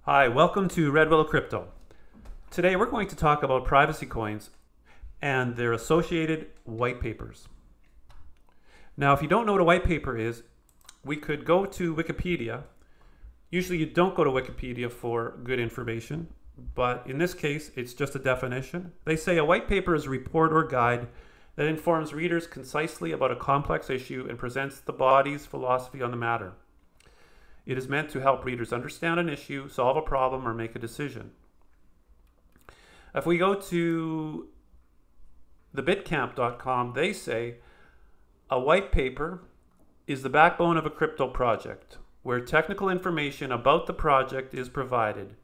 Hi, welcome to Red Willow Crypto. Today we're going to talk about privacy coins and their associated white papers. Now, if you don't know what a white paper is, we could go to Wikipedia. Usually you don't go to Wikipedia for good information, but in this case, it's just a definition. They say a white paper is a report or guide that informs readers concisely about a complex issue and presents the body's philosophy on the matter. It is meant to help readers understand an issue, solve a problem, or make a decision. If we go to thebitcamp.com, they say a white paper is the backbone of a crypto project where technical information about the project is provided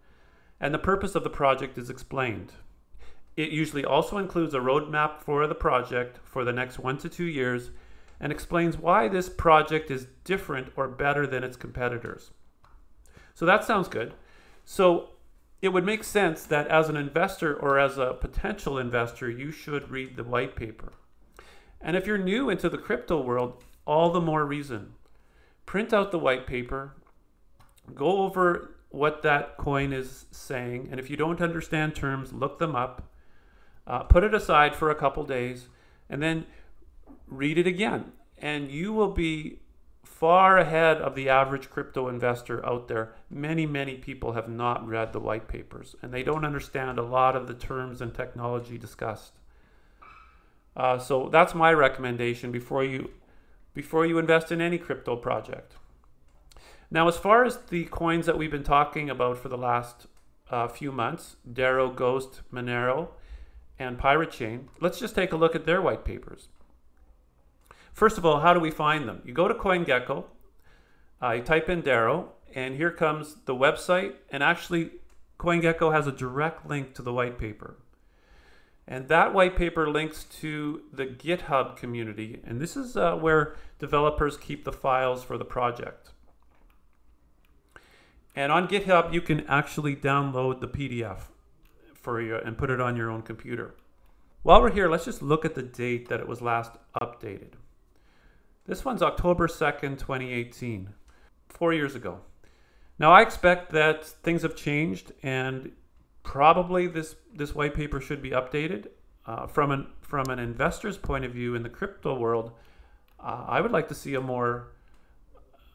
and the purpose of the project is explained. It usually also includes a roadmap for the project for the next 1 to 2 years and explains why this project is different or better than its competitors. So that sounds good. So it would make sense that as an investor or as a potential investor, you should read the white paper. And if you're new into the crypto world, all the more reason. Print out the white paper, go over what that coin is saying, and if you don't understand terms, look them up, put it aside for a couple days, and then read it again, and you will be far ahead of the average crypto investor out there. Many people have not read the white papers, and they don't understand a lot of the terms and technology discussed. So that's my recommendation before you invest in any crypto project. Now, as far as the coins that we've been talking about for the last few months, Dero, Ghost, Monero, and Pirate Chain, let's just take a look at their white papers. First of all, how do we find them? You go to CoinGecko, you type in Dero, and here comes the website. And actually, CoinGecko has a direct link to the white paper. And that white paper links to the GitHub community. And this is where developers keep the files for the project. And on GitHub, you can actually download the PDF for you and put it on your own computer. While we're here, let's just look at the date that it was last updated. This one's October 2nd, 2018, 4 years ago. Now, I expect that things have changed, and probably this white paper should be updated. From an investor's point of view in the crypto world, I would like to see a more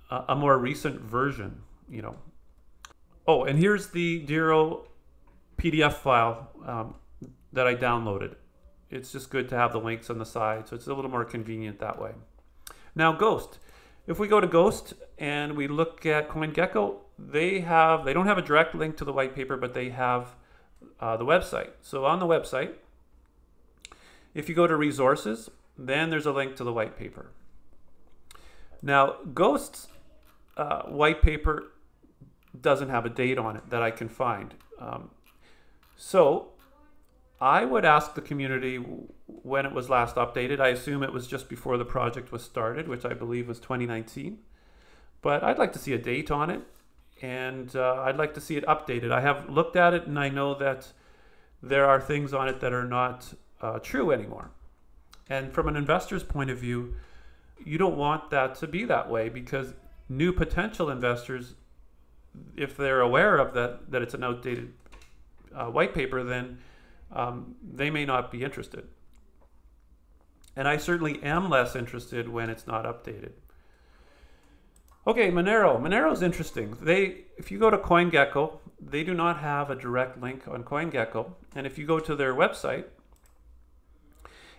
recent version. Oh, and here's the Dero PDF file that I downloaded. It's just good to have the links on the side, so it's a little more convenient that way. Now, Ghost. If we go to Ghost and we look at CoinGecko, they don't have a direct link to the white paper, but they have the website. So on the website, if you go to resources, then there's a link to the white paper. Now, Ghost's white paper doesn't have a date on it that I can find. So I would ask the community when it was last updated. I assume it was just before the project was started, which I believe was 2019. But I'd like to see a date on it, and I'd like to see it updated. I have looked at it, and I know that there are things on it that are not true anymore. And from an investor's point of view, you don't want that to be that way, because new potential investors, if they're aware of that it's an outdated white paper, then they may not be interested. And I certainly am less interested when it's not updated. Okay, Monero. Monero is interesting. If you go to CoinGecko, they do not have a direct link on CoinGecko. And if you go to their website,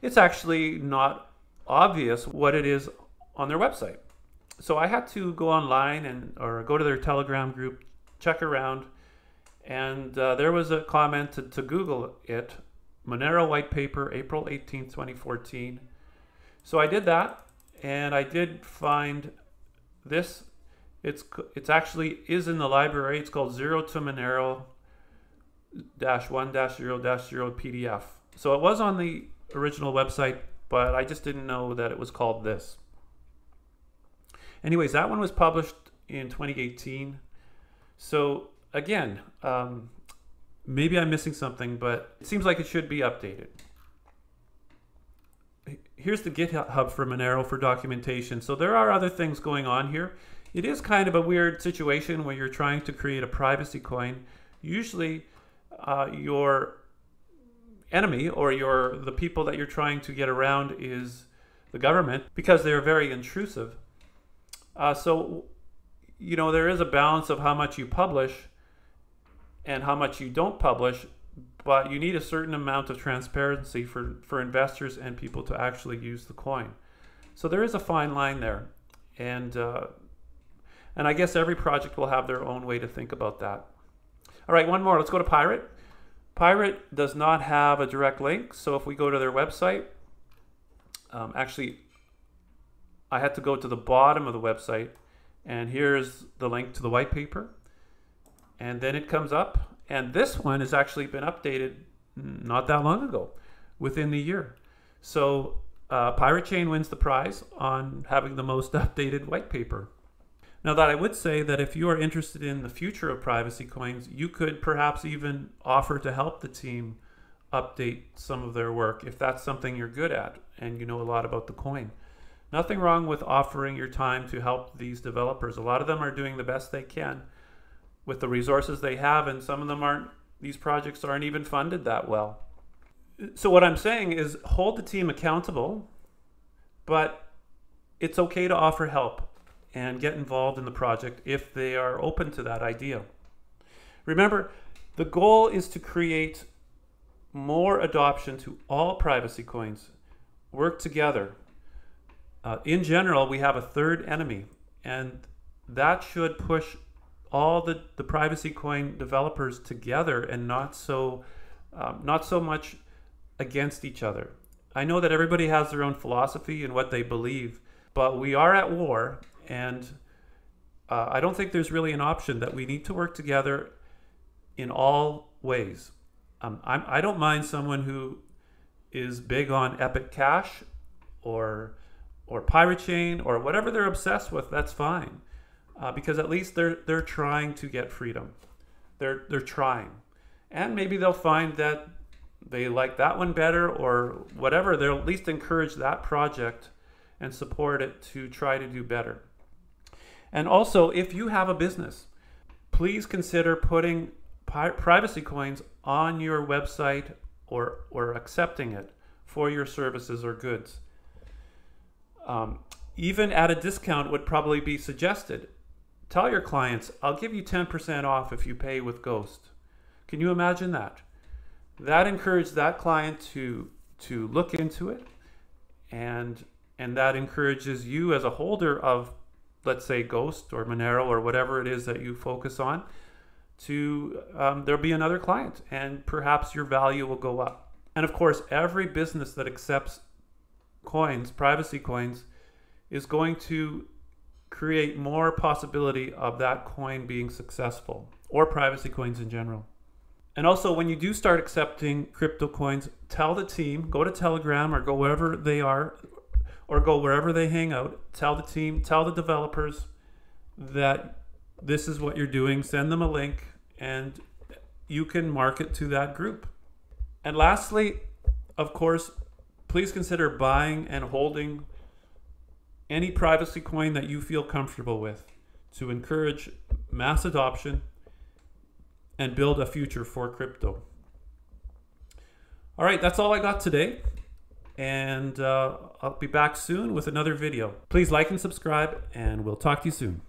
it's actually not obvious what it is on their website. So I had to go online or go to their Telegram group, check around, and there was a comment to Google it, Monero white paper, April 18th, 2014. So I did that, and I did find this. It's actually is in the library. It's called 0 to Monero -1-0-0 PDF. So it was on the original website, but I just didn't know that it was called this. Anyways, that one was published in 2018. So again, maybe I'm missing something, but it seems like it should be updated. Here's the GitHub for Monero for documentation. So there are other things going on here. It is kind of a weird situation where you're trying to create a privacy coin. Usually your enemy or the people that you're trying to get around is the government, because they're very intrusive. So there is a balance of how much you publish and how much you don't publish, but you need a certain amount of transparency for investors and people to actually use the coin. So there is a fine line there, and I guess every project will have their own way to think about that. All right, one more. Let's go to Pirate. Pirate does not have a direct link, so if we go to their website, actually, I had to go to the bottom of the website, and here's the link to the white paper, and then it comes up, and this one has actually been updated not that long ago, within the year. So Pirate Chain wins the prize on having the most updated white paper. Now, that I would say that if you are interested in the future of privacy coins, you could perhaps even offer to help the team update some of their work if that's something you're good at and you know a lot about the coin. Nothing wrong with offering your time to help these developers. A lot of them are doing the best they can with the resources they have, and some of them these projects aren't even funded that well. So what I'm saying is hold the team accountable, but it's okay to offer help and get involved in the project if they are open to that idea. Remember, the goal is to create more adoption to all privacy coins. Work together. In general, we have a third enemy, and that should push all the privacy coin developers together and not so much against each other. I know that everybody has their own philosophy and what they believe, but we are at war, and I don't think there's really an option. That we need to work together in all ways. I don't mind someone who is big on Epic Cash or Pirate Chain or whatever they're obsessed with. That's fine, because at least they're trying to get freedom. They're trying, and maybe they'll find that they like that one better or whatever. They'll at least encourage that project and support it to try to do better. And also, if you have a business, please consider putting privacy coins on your website or accepting it for your services or goods. Even at a discount would probably be suggested. Tell your clients, I'll give you 10% off if you pay with Ghost. Can you imagine that? That encouraged that client to look into it, and that encourages you as a holder of, let's say, Ghost or Monero or whatever it is that you focus on, to there'll be another client, and perhaps your value will go up. And of course, every business that accepts coins, privacy coins, is going to create more possibility of that coin being successful, or privacy coins in general. And also, when you do start accepting crypto coins, tell the team, go to Telegram or go wherever they are, or go wherever they hang out, tell the team, tell the developers that this is what you're doing, send them a link, and you can market to that group. And lastly, of course, please consider buying and holding any privacy coin that you feel comfortable with to encourage mass adoption and build a future for crypto. All right, that's all I got today. And I'll be back soon with another video. Please like and subscribe, and we'll talk to you soon.